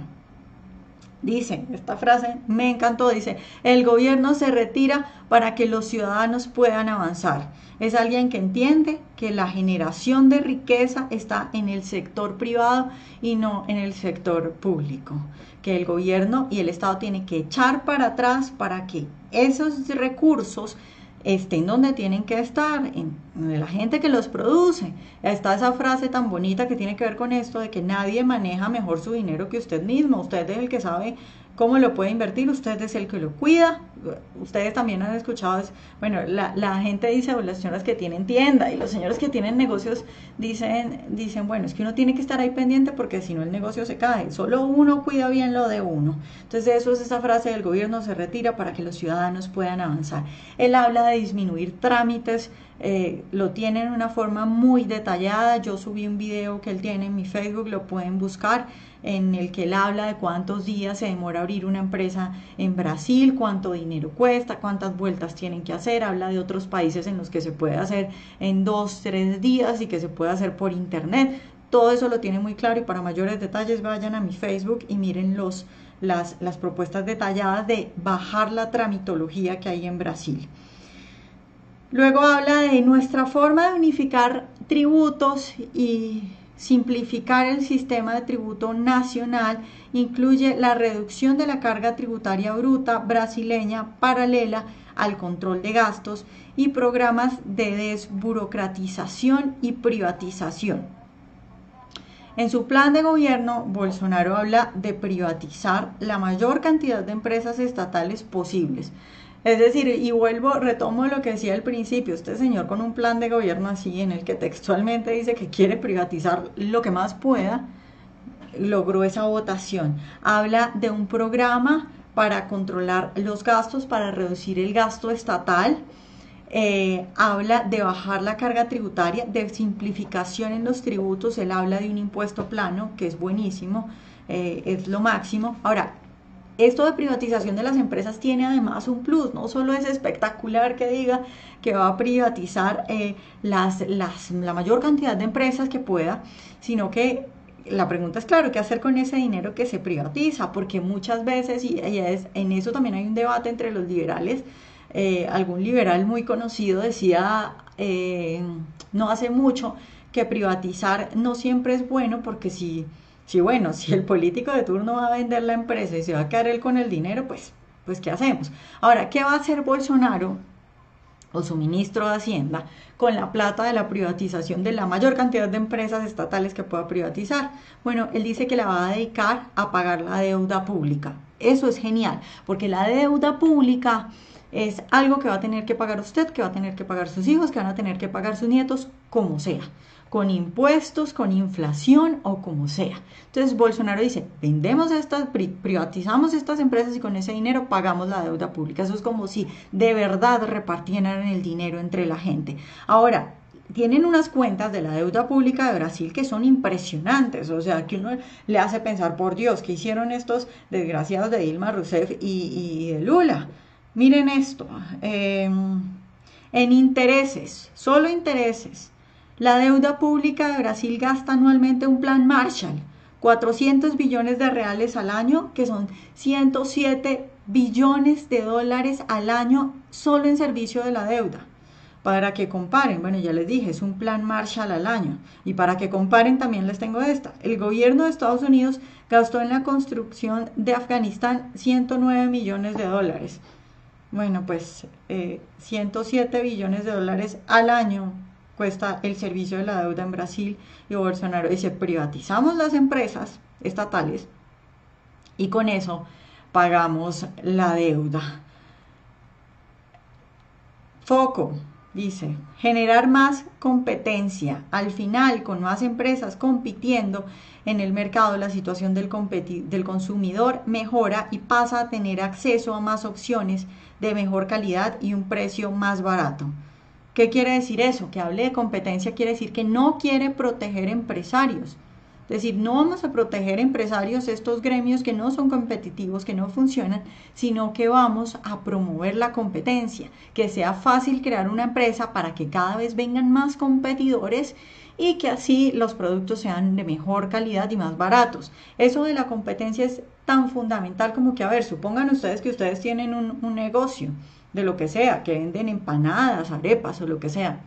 Dice, esta frase me encantó, dice, el gobierno se retira para que los ciudadanos puedan avanzar. Es alguien que entiende que la generación de riqueza está en el sector privado y no en el sector público. Que el gobierno y el Estado tienen que echar para atrás para que esos recursos estén donde tienen que estar, en la gente que los produce. Está esa frase tan bonita que tiene que ver con esto de que nadie maneja mejor su dinero que usted mismo. Usted es el que sabe cómo lo puede invertir, usted es el que lo cuida. Ustedes también han escuchado, bueno, la gente dice, o las señoras que tienen tienda y los señores que tienen negocios dicen, bueno, es que uno tiene que estar ahí pendiente porque si no el negocio se cae, solo uno cuida bien lo de uno. Entonces eso es esa frase del gobierno se retira para que los ciudadanos puedan avanzar. Él habla de disminuir trámites, lo tiene en una forma muy detallada. Yo subí un video que él tiene en mi Facebook, lo pueden buscar, en el que él habla de cuántos días se demora abrir una empresa en Brasil, cuánto dinero cuesta, cuántas vueltas tienen que hacer. Habla de otros países en los que se puede hacer en 2-3 días y que se puede hacer por internet. Todo eso lo tiene muy claro, y para mayores detalles vayan a mi Facebook y miren las propuestas detalladas de bajar la tramitología que hay en Brasil. Luego habla de nuestra forma de unificar tributos y simplificar el sistema de tributo nacional. Incluye la reducción de la carga tributaria bruta brasileña paralela al control de gastos y programas de desburocratización y privatización. En su plan de gobierno, Bolsonaro habla de privatizar la mayor cantidad de empresas estatales posibles. Es decir, y retomo lo que decía al principio, este señor con un plan de gobierno así, en el que textualmente dice que quiere privatizar lo que más pueda, logró esa votación. Habla de un programa para controlar los gastos, para reducir el gasto estatal. Habla de bajar la carga tributaria, de simplificación en los tributos. Él habla de un impuesto plano, que es buenísimo, es lo máximo. Ahora, esto de privatización de las empresas tiene además un plus, no solo es espectacular que diga que va a privatizar la mayor cantidad de empresas que pueda, sino que la pregunta es, claro, ¿qué hacer con ese dinero que se privatiza? Porque muchas veces, en eso también hay un debate entre los liberales, algún liberal muy conocido decía no hace mucho que privatizar no siempre es bueno, porque si el político de turno va a vender la empresa y se va a quedar él con el dinero, pues ¿qué hacemos? Ahora, ¿qué va a hacer Bolsonaro o su ministro de Hacienda con la plata de la privatización de la mayor cantidad de empresas estatales que pueda privatizar? Bueno, él dice que la va a dedicar a pagar la deuda pública. Eso es genial, porque la deuda pública es algo que va a tener que pagar usted, que va a tener que pagar sus hijos, que van a tener que pagar sus nietos, como sea, con impuestos, con inflación o como sea. Entonces Bolsonaro dice, privatizamos estas empresas y con ese dinero pagamos la deuda pública. Eso es como si de verdad repartieran el dinero entre la gente. Ahora, tienen unas cuentas de la deuda pública de Brasil que son impresionantes, o sea, que uno le hace pensar, por Dios, ¿qué hicieron estos desgraciados de Dilma Rousseff y de Lula? Miren esto, en intereses, solo intereses, la deuda pública de Brasil gasta anualmente un plan Marshall, 400 billones de reales al año, que son 107 billones de dólares al año solo en servicio de la deuda. Para que comparen, bueno, ya les dije, es un plan Marshall al año. Y para que comparen también les tengo esta. El gobierno de Estados Unidos gastó en la construcción de Afganistán 109 millones de dólares. Bueno, pues 107 billones de dólares al año cuesta el servicio de la deuda en Brasil, y Bolsonaro dice, privatizamos las empresas estatales y con eso pagamos la deuda. Foco, dice, generar más competencia. Al final, con más empresas compitiendo en el mercado, la situación del consumidor mejora y pasa a tener acceso a más opciones de mejor calidad y un precio más barato. ¿Qué quiere decir eso? Que hable de competencia quiere decir que no quiere proteger empresarios. Es decir, no vamos a proteger empresarios, estos gremios que no son competitivos, que no funcionan, sino que vamos a promover la competencia, que sea fácil crear una empresa para que cada vez vengan más competidores y que así los productos sean de mejor calidad y más baratos. Eso de la competencia es tan fundamental como que, a ver, supongan ustedes que ustedes tienen un negocio de lo que sea, que venden empanadas, arepas o lo que sea.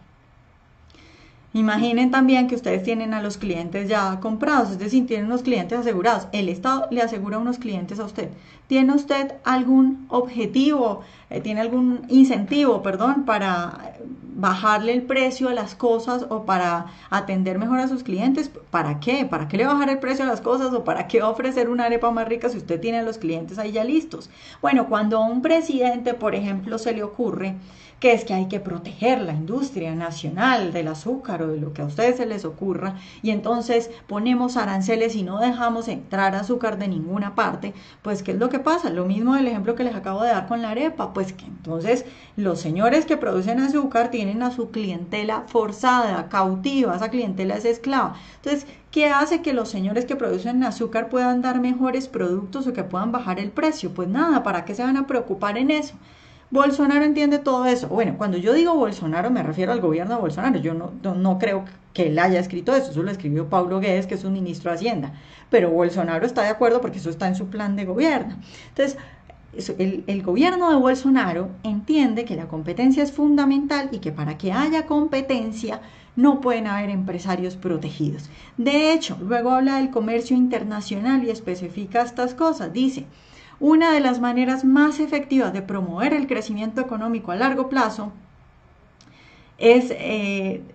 Imaginen también que ustedes tienen a los clientes ya comprados, es decir, tienen unos clientes asegurados. El Estado le asegura unos clientes a usted. ¿Tiene usted algún objetivo, tiene algún incentivo, para bajarle el precio a las cosas o para atender mejor a sus clientes? ¿Para qué? ¿Para qué le bajar el precio a las cosas o para qué va a ofrecer una arepa más rica si usted tiene a los clientes ahí ya listos? Bueno, cuando a un presidente, por ejemplo, se le ocurre que es que hay que proteger la industria nacional del azúcar o de lo que a ustedes se les ocurra, y entonces ponemos aranceles y no dejamos entrar azúcar de ninguna parte, pues ¿qué es lo que pasa? Lo mismo del ejemplo que les acabo de dar con la arepa, pues que entonces los señores que producen azúcar tienen a su clientela forzada, cautiva, esa clientela es esclava. Entonces, ¿qué hace que los señores que producen azúcar puedan dar mejores productos o que puedan bajar el precio? Pues nada, ¿para qué se van a preocupar en eso? Bolsonaro entiende todo eso. Bueno, cuando yo digo Bolsonaro me refiero al gobierno de Bolsonaro. Yo no creo que él haya escrito eso lo escribió Paulo Guedes, que es un ministro de Hacienda. Pero Bolsonaro está de acuerdo porque eso está en su plan de gobierno. Entonces, el gobierno de Bolsonaro entiende que la competencia es fundamental y que para que haya competencia no pueden haber empresarios protegidos. De hecho, luego habla del comercio internacional y especifica estas cosas. Dice, una de las maneras más efectivas de promover el crecimiento económico a largo plazo es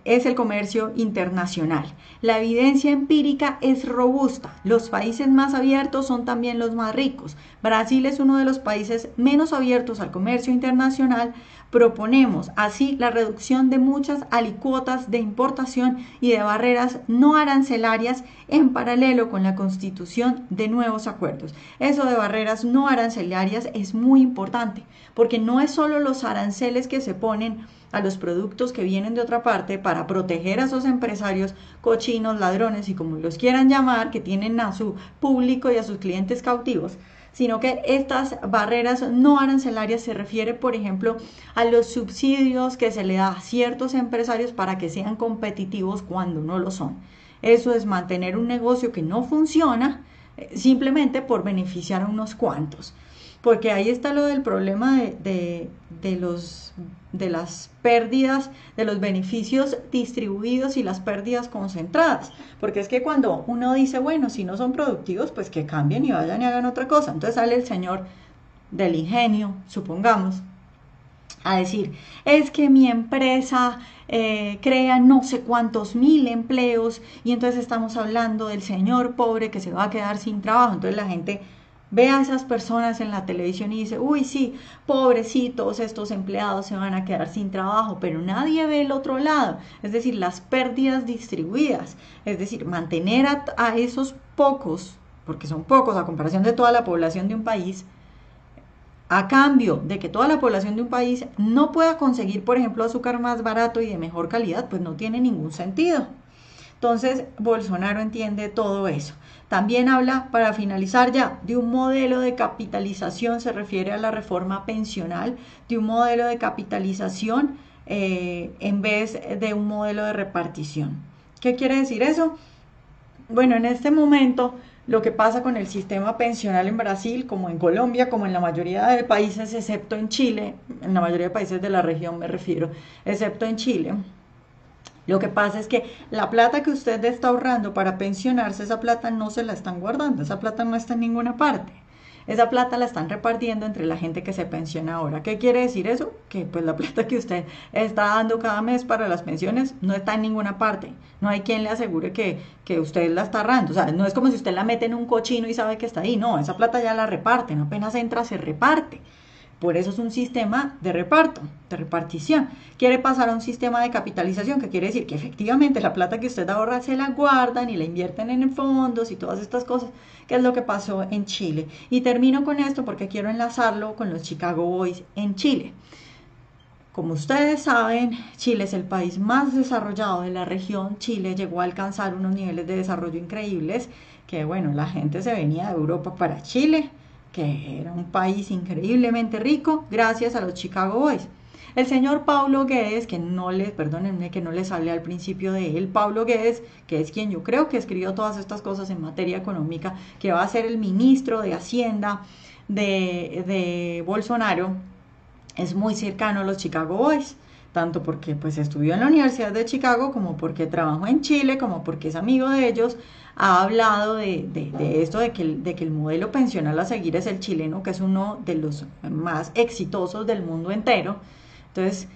el comercio internacional. La evidencia empírica es robusta. Los países más abiertos son también los más ricos. Brasil es uno de los países menos abiertos al comercio internacional. Proponemos así la reducción de muchas alicuotas de importación y de barreras no arancelarias en paralelo con la constitución de nuevos acuerdos. Eso de barreras no arancelarias es muy importante, porque no es solo los aranceles que se ponen a los productos que vienen de otra parte para proteger a esos empresarios cochinos, ladrones y como los quieran llamar, que tienen a su público y a sus clientes cautivos, sino que estas barreras no arancelarias se refiere, por ejemplo, a los subsidios que se le da a ciertos empresarios para que sean competitivos cuando no lo son. Eso es mantener un negocio que no funciona simplemente por beneficiar a unos cuantos. Porque ahí está lo del problema de las pérdidas, de los beneficios distribuidos y las pérdidas concentradas. Porque es que cuando uno dice, bueno, si no son productivos, pues que cambien y vayan y hagan otra cosa. Entonces sale el señor del ingenio, supongamos, a decir, es que mi empresa crea no sé cuántos mil empleos y entonces estamos hablando del señor pobre que se va a quedar sin trabajo. Entonces la gente ve a esas personas en la televisión y dice, uy, sí, pobrecitos, estos empleados se van a quedar sin trabajo, pero nadie ve el otro lado, es decir, las pérdidas distribuidas, es decir, mantener a esos pocos, porque son pocos a comparación de toda la población de un país, a cambio de que toda la población de un país no pueda conseguir, por ejemplo, azúcar más barato y de mejor calidad, pues no tiene ningún sentido. Entonces, Bolsonaro entiende todo eso. También habla, para finalizar ya, de un modelo de capitalización, se refiere a la reforma pensional, de un modelo de capitalización en vez de un modelo de repartición. ¿Qué quiere decir eso? Bueno, en este momento lo que pasa con el sistema pensional en Brasil, como en Colombia, como en la mayoría de países, excepto en Chile, en la mayoría de países de la región me refiero, excepto en Chile, lo que pasa es que la plata que usted está ahorrando para pensionarse, esa plata no se la están guardando, esa plata no está en ninguna parte. Esa plata la están repartiendo entre la gente que se pensiona ahora. ¿Qué quiere decir eso? Que pues la plata que usted está dando cada mes para las pensiones no está en ninguna parte. No hay quien le asegure que usted la está ahorrando. O sea, no es como si usted la mete en un cochino y sabe que está ahí. No, esa plata ya la reparten. Apenas entra, se reparte. Por eso es un sistema de reparto, de repartición. Quiere pasar a un sistema de capitalización, que quiere decir que efectivamente la plata que usted ahorra se la guardan y la invierten en fondos y todas estas cosas, que es lo que pasó en Chile. Y termino con esto porque quiero enlazarlo con los Chicago Boys en Chile. Como ustedes saben, Chile es el país más desarrollado de la región. Chile llegó a alcanzar unos niveles de desarrollo increíbles, que bueno, la gente se venía de Europa para Chile, que era un país increíblemente rico gracias a los Chicago Boys. El señor Paulo Guedes, perdónenme que no les hablé al principio de él, Paulo Guedes, que es quien yo creo que escribió todas estas cosas en materia económica, que va a ser el ministro de Hacienda de Bolsonaro, es muy cercano a los Chicago Boys, tanto porque pues estudió en la Universidad de Chicago, como porque trabajó en Chile, como porque es amigo de ellos. Ha hablado de esto, de que el modelo pensional a seguir es el chileno, que es uno de los más exitosos del mundo entero. Entonces,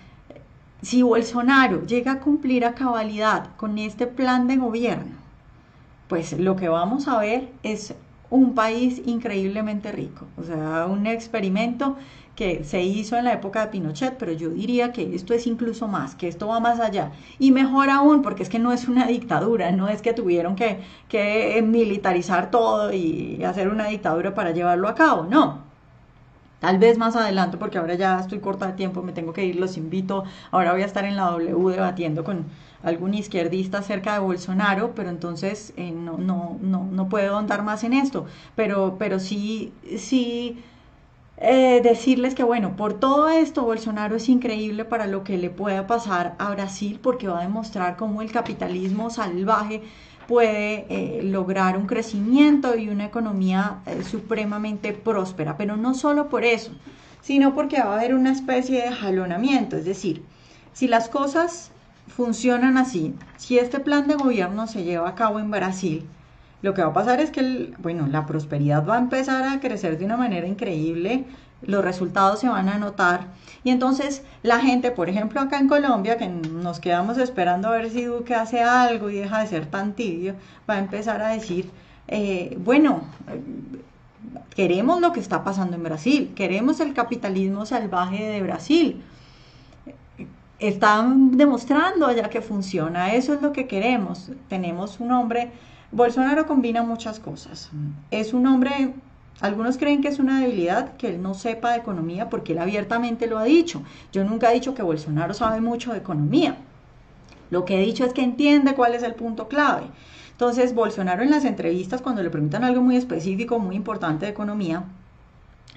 si Bolsonaro llega a cumplir a cabalidad con este plan de gobierno, pues lo que vamos a ver es un país increíblemente rico, o sea, un experimento que se hizo en la época de Pinochet, pero yo diría que esto es incluso más, que esto va más allá, y mejor aún, porque es que no es una dictadura, no es que tuvieron que militarizar todo y hacer una dictadura para llevarlo a cabo, no. Tal vez más adelante, porque ahora ya estoy corta de tiempo, me tengo que ir, los invito. Ahora voy a estar en la W debatiendo con algún izquierdista acerca de Bolsonaro, pero entonces no puedo andar más en esto. Pero sí decirles que bueno, por todo esto Bolsonaro es increíble para lo que le pueda pasar a Brasil, porque va a demostrar cómo el capitalismo salvaje puede lograr un crecimiento y una economía supremamente próspera, pero no solo por eso, sino porque va a haber una especie de jalonamiento, es decir, si las cosas funcionan así, si este plan de gobierno se lleva a cabo en Brasil, lo que va a pasar es que la prosperidad va a empezar a crecer de una manera increíble, los resultados se van a notar y entonces la gente, por ejemplo acá en Colombia, que nos quedamos esperando a ver si Duque hace algo y deja de ser tan tibio, va a empezar a decir, queremos lo que está pasando en Brasil, queremos el capitalismo salvaje de Brasil. Están demostrando allá que funciona, eso es lo que queremos. Tenemos un hombre, Bolsonaro combina muchas cosas, es un hombre, algunos creen que es una debilidad que él no sepa de economía porque él abiertamente lo ha dicho. Yo nunca he dicho que Bolsonaro sabe mucho de economía, lo que he dicho es que entiende cuál es el punto clave. Entonces Bolsonaro en las entrevistas, cuando le preguntan algo muy específico, muy importante de economía,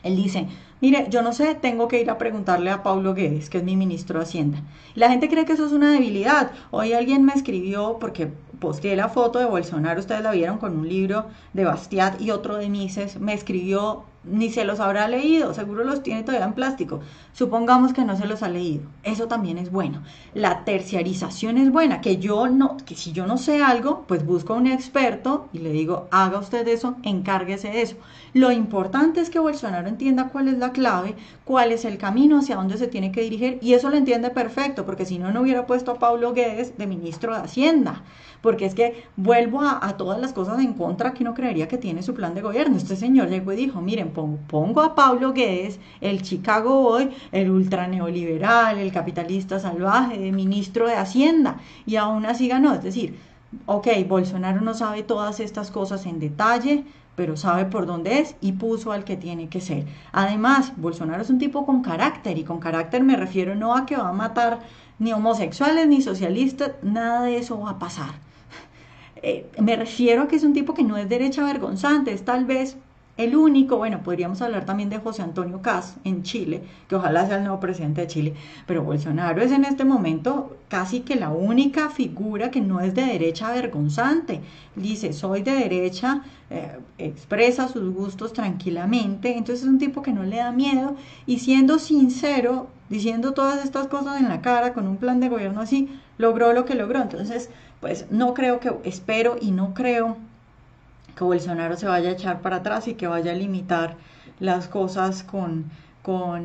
Él dice, mire, yo no sé, tengo que ir a preguntarle a Paulo Guedes, que es mi ministro de Hacienda. La gente cree que eso es una debilidad. Hoy alguien me escribió, porque posteé la foto de Bolsonaro, ustedes la vieron con un libro de Bastiat y otro de Mises, me escribió, ni se los habrá leído, seguro los tiene todavía en plástico. Supongamos que no se los ha leído. Eso también es bueno. La terciarización es buena, que si yo no sé algo, pues busco a un experto y le digo, haga usted eso, encárguese de eso. Lo importante es que Bolsonaro entienda cuál es la clave, cuál es el camino, hacia dónde se tiene que dirigir, y eso lo entiende perfecto, porque si no, no hubiera puesto a Paulo Guedes de ministro de Hacienda, porque es que vuelvo a todas las cosas en contra que uno creería que tiene su plan de gobierno. Este señor llegó y dijo, miren, pongo a Paulo Guedes, el Chicago Boy, el ultraneoliberal, el capitalista salvaje, de ministro de Hacienda, y aún así ganó. Es decir, ok, Bolsonaro no sabe todas estas cosas en detalle, pero sabe por dónde es y puso al que tiene que ser. Además, Bolsonaro es un tipo con carácter, y con carácter me refiero no a que va a matar ni homosexuales ni socialistas, nada de eso va a pasar. Me refiero a que es un tipo que no es derecha vergonzante, es tal vez el único, bueno, podríamos hablar también de José Antonio Kast en Chile, que ojalá sea el nuevo presidente de Chile, pero Bolsonaro es en este momento casi que la única figura que no es de derecha vergonzante. Dice, soy de derecha, expresa sus gustos tranquilamente, entonces es un tipo que no le da miedo, y siendo sincero, diciendo todas estas cosas en la cara, con un plan de gobierno así, logró lo que logró. Entonces, pues no creo que, espero y no creo que Bolsonaro se vaya a echar para atrás y que vaya a limitar las cosas con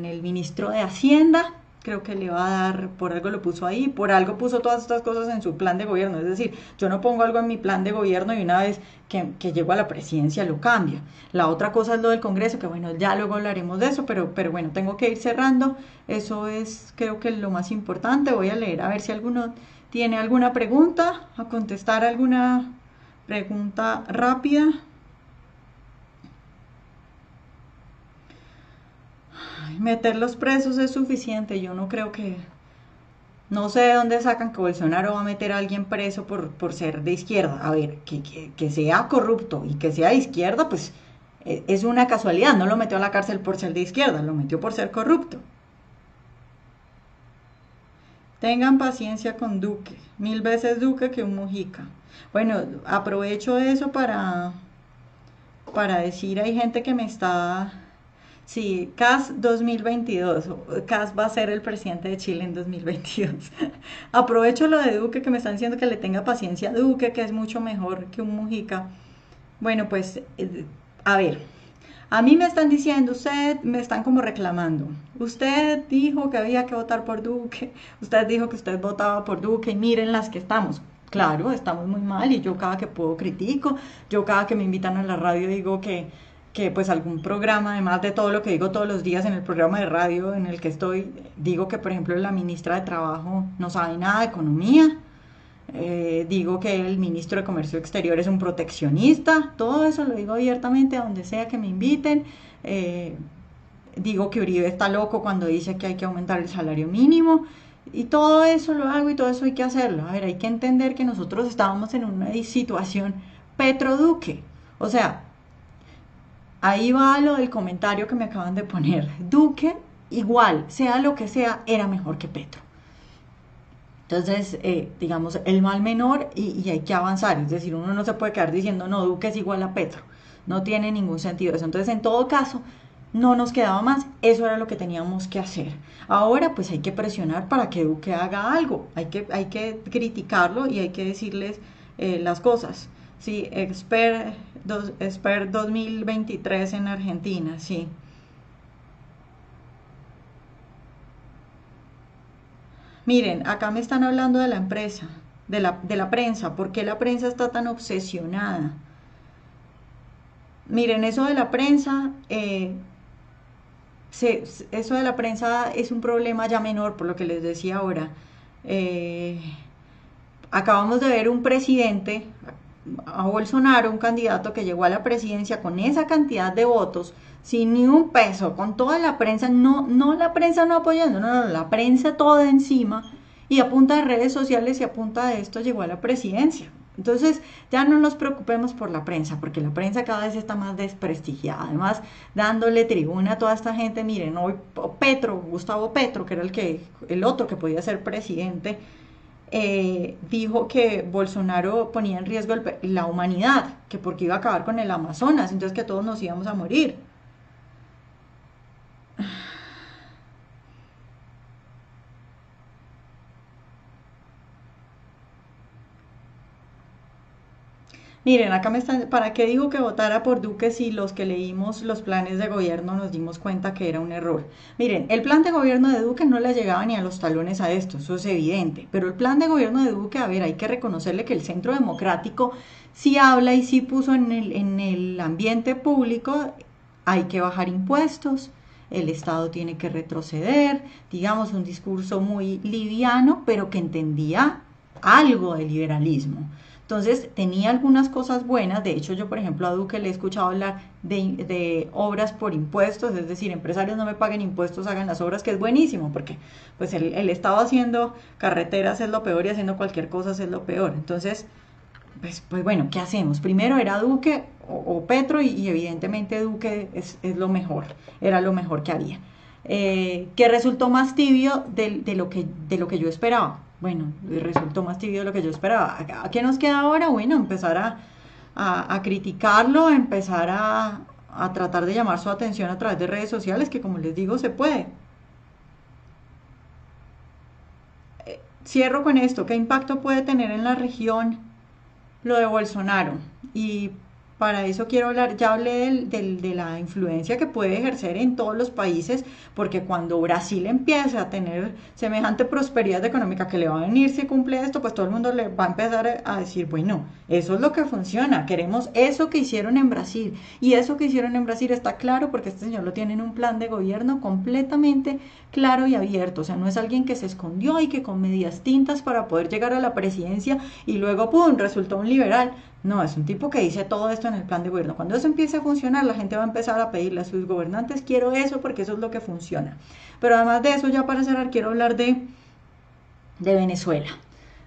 el ministro de Hacienda. Creo que le va a dar, por algo lo puso ahí, por algo puso todas estas cosas en su plan de gobierno. Es decir, yo no pongo algo en mi plan de gobierno y una vez que llego a la presidencia lo cambia. La otra cosa es lo del Congreso, que bueno, ya luego hablaremos de eso, pero bueno, tengo que ir cerrando. Eso es, creo que lo más importante. Voy a leer a ver si alguno tiene alguna pregunta, a contestar alguna pregunta rápida. Meter los presos es suficiente. Yo no creo que... No sé de dónde sacan que Bolsonaro va a meter a alguien preso por ser de izquierda. A ver, que sea corrupto y que sea de izquierda, pues es una casualidad. No lo metió a la cárcel por ser de izquierda, lo metió por ser corrupto. Tengan paciencia con Duque. 1000 veces Duque que un Mujica. Bueno, aprovecho eso para decir, hay gente que me está... Sí, Kast 2022. Kast va a ser el presidente de Chile en 2022. Aprovecho lo de Duque, que me están diciendo que le tenga paciencia a Duque, que es mucho mejor que un Mujica. Bueno, pues, a ver, a mí me están diciendo, usted, me están como reclamando. Usted dijo que había que votar por Duque, usted dijo que usted votaba por Duque, y miren las que estamos. Claro, estamos muy mal, y yo cada que puedo critico, yo cada que me invitan a la radio digo que pues algún programa, además de todo lo que digo todos los días en el programa de radio en el que estoy, digo que por ejemplo la ministra de Trabajo no sabe nada de economía, digo que el ministro de Comercio Exterior es un proteccionista, todo eso lo digo abiertamente a donde sea que me inviten. Digo que Uribe está loco cuando dice que hay que aumentar el salario mínimo, y todo eso lo hago y todo eso hay que hacerlo. A ver, hay que entender que nosotros estábamos en una situación Petro-Duque, o sea, ahí va lo del comentario que me acaban de poner. Duque, igual, sea lo que sea, era mejor que Petro. Entonces, digamos, el mal menor, y hay que avanzar. Es decir, uno no se puede quedar diciendo, no, Duque es igual a Petro. No tiene ningún sentido eso. Entonces, en todo caso, no nos quedaba más. Eso era lo que teníamos que hacer. Ahora, pues hay que presionar para que Duque haga algo. Hay que criticarlo y hay que decirles las cosas. Sí, Exper 2023 en Argentina, sí. Miren, acá me están hablando de la empresa, de la prensa. ¿Por qué la prensa está tan obsesionada? Miren, eso de la prensa, eso de la prensa es un problema ya menor, por lo que les decía ahora. Eh, Acabamos de ver un presidente, a Bolsonaro, un candidato que llegó a la presidencia con esa cantidad de votos, sin ni un peso, con toda la prensa, no la prensa no apoyando, no, la prensa toda encima, y a punta de redes sociales y a punta de esto llegó a la presidencia. Entonces, ya no nos preocupemos por la prensa, porque la prensa cada vez está más desprestigiada. Además, dándole tribuna a toda esta gente, miren, hoy Petro, Gustavo Petro, que era el otro que podía ser presidente, dijo que Bolsonaro ponía en riesgo la humanidad, que porque iba a acabar con el Amazonas, entonces que todos nos íbamos a morir. Miren, acá me están, ¿para qué dijo que votara por Duque si los que leímos los planes de gobierno nos dimos cuenta que era un error? Miren, el plan de gobierno de Duque no le llegaba ni a los talones a esto, eso es evidente, pero el plan de gobierno de Duque, a ver, hay que reconocerle que el Centro Democrático sí habla y sí puso en el ambiente público, hay que bajar impuestos, el Estado tiene que retroceder, digamos, un discurso muy liviano, pero que entendía algo de liberalismo. Entonces tenía algunas cosas buenas, de hecho yo por ejemplo a Duque le he escuchado hablar de obras por impuestos, es decir, empresarios no me paguen impuestos, hagan las obras, que es buenísimo, porque pues el Estado haciendo carreteras es lo peor y haciendo cualquier cosa es lo peor. Entonces, pues bueno, ¿qué hacemos? Primero era Duque o Petro y evidentemente Duque es lo mejor, era lo mejor que había. Que resultó más tibio de lo que yo esperaba. Bueno, resultó más tibio de lo que yo esperaba. ¿A qué nos queda ahora? Bueno, empezar a criticarlo, empezar a tratar de llamar su atención a través de redes sociales, que como les digo, se puede. Cierro con esto. ¿Qué impacto puede tener en la región lo de Bolsonaro? Y para eso quiero hablar, ya hablé de la influencia que puede ejercer en todos los países, porque cuando Brasil empiece a tener semejante prosperidad económica que le va a venir si cumple esto, pues todo el mundo le va a empezar a decir, bueno, eso es lo que funciona, queremos eso que hicieron en Brasil. Y eso que hicieron en Brasil está claro porque este señor lo tiene en un plan de gobierno completamente claro y abierto. O sea, no es alguien que se escondió y que con medias tintas para poder llegar a la presidencia y luego, ¡pum!, resultó un liberal. No, es un tipo que dice todo esto en el plan de gobierno. Cuando eso empiece a funcionar, la gente va a empezar a pedirle a sus gobernantes, quiero eso porque eso es lo que funciona. Pero además de eso, ya para cerrar, quiero hablar de Venezuela.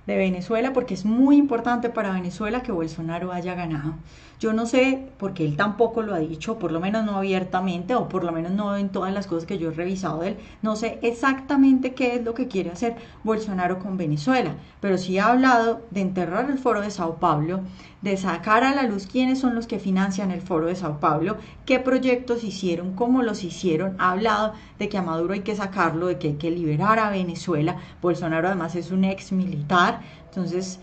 De Venezuela, porque es muy importante para Venezuela que Bolsonaro haya ganado. Yo no sé, porque él tampoco lo ha dicho, por lo menos no abiertamente, o por lo menos no en todas las cosas que yo he revisado de él, no sé exactamente qué es lo que quiere hacer Bolsonaro con Venezuela, pero sí ha hablado de enterrar el Foro de Sao Paulo, de sacar a la luz quiénes son los que financian el Foro de Sao Paulo, qué proyectos hicieron, cómo los hicieron, ha hablado de que a Maduro hay que sacarlo, de que hay que liberar a Venezuela. Bolsonaro además es un ex militar, entonces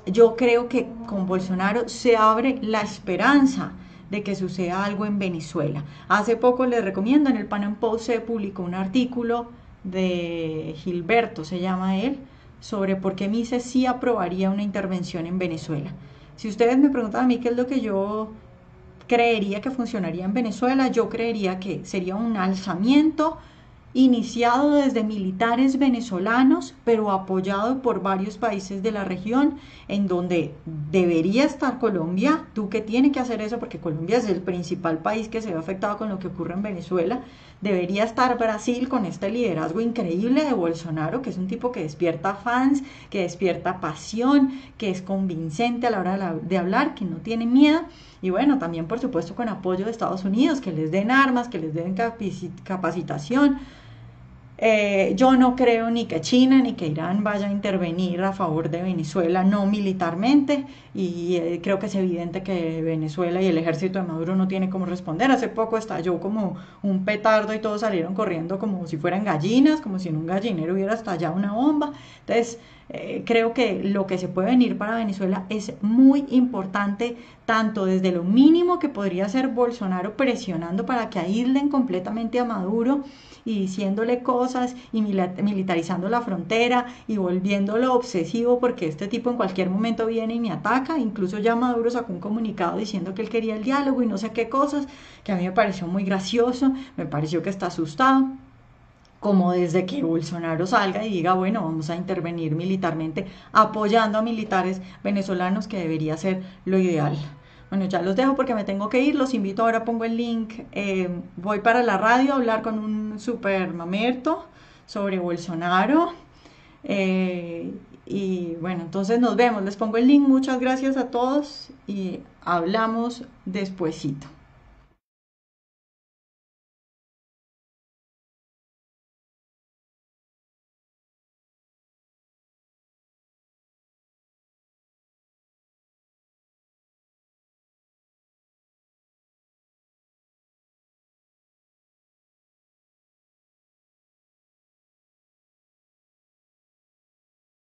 yo creo que con Bolsonaro se abre la esperanza de que suceda algo en Venezuela. Hace poco les recomiendo, en el Pan Am Post se publicó un artículo de Gilberto, se llama él, sobre por qué Mises sí aprobaría una intervención en Venezuela. Si ustedes me preguntan a mí qué es lo que yo creería que funcionaría en Venezuela, yo creería que sería un alzamiento iniciado desde militares venezolanos, pero apoyado por varios países de la región, en donde debería estar Colombia. Duque tiene que hacer eso porque Colombia es el principal país que se ve afectado con lo que ocurre en Venezuela. Debería estar Brasil con este liderazgo increíble de Bolsonaro, que es un tipo que despierta fans, que despierta pasión, que es convincente a la hora de hablar, que no tiene miedo. Y bueno, también por supuesto con apoyo de Estados Unidos, que les den armas, que les den capacitación. Yo no creo ni que China ni que Irán vaya a intervenir a favor de Venezuela, no militarmente, y creo que es evidente que Venezuela y el ejército de Maduro no tiene cómo responder. Hace poco estalló como un petardo y todos salieron corriendo como si fueran gallinas, como si en un gallinero hubiera estallado una bomba. Entonces, creo que lo que se puede venir para Venezuela es muy importante, tanto desde lo mínimo que podría hacer Bolsonaro presionando para que aíslen completamente a Maduro y diciéndole cosas y militarizando la frontera y volviéndolo obsesivo porque este tipo en cualquier momento viene y me ataca. Incluso ya Maduro sacó un comunicado diciendo que él quería el diálogo y no sé qué cosas, que a mí me pareció muy gracioso, me pareció que está asustado, como desde que Bolsonaro salga y diga, bueno, vamos a intervenir militarmente apoyando a militares venezolanos, que debería ser lo ideal. Bueno, ya los dejo porque me tengo que ir, los invito, ahora pongo el link, voy para la radio a hablar con un super mamerto sobre Bolsonaro, Y bueno, entonces nos vemos. Les pongo el link. Muchas gracias a todos y hablamos despuesito.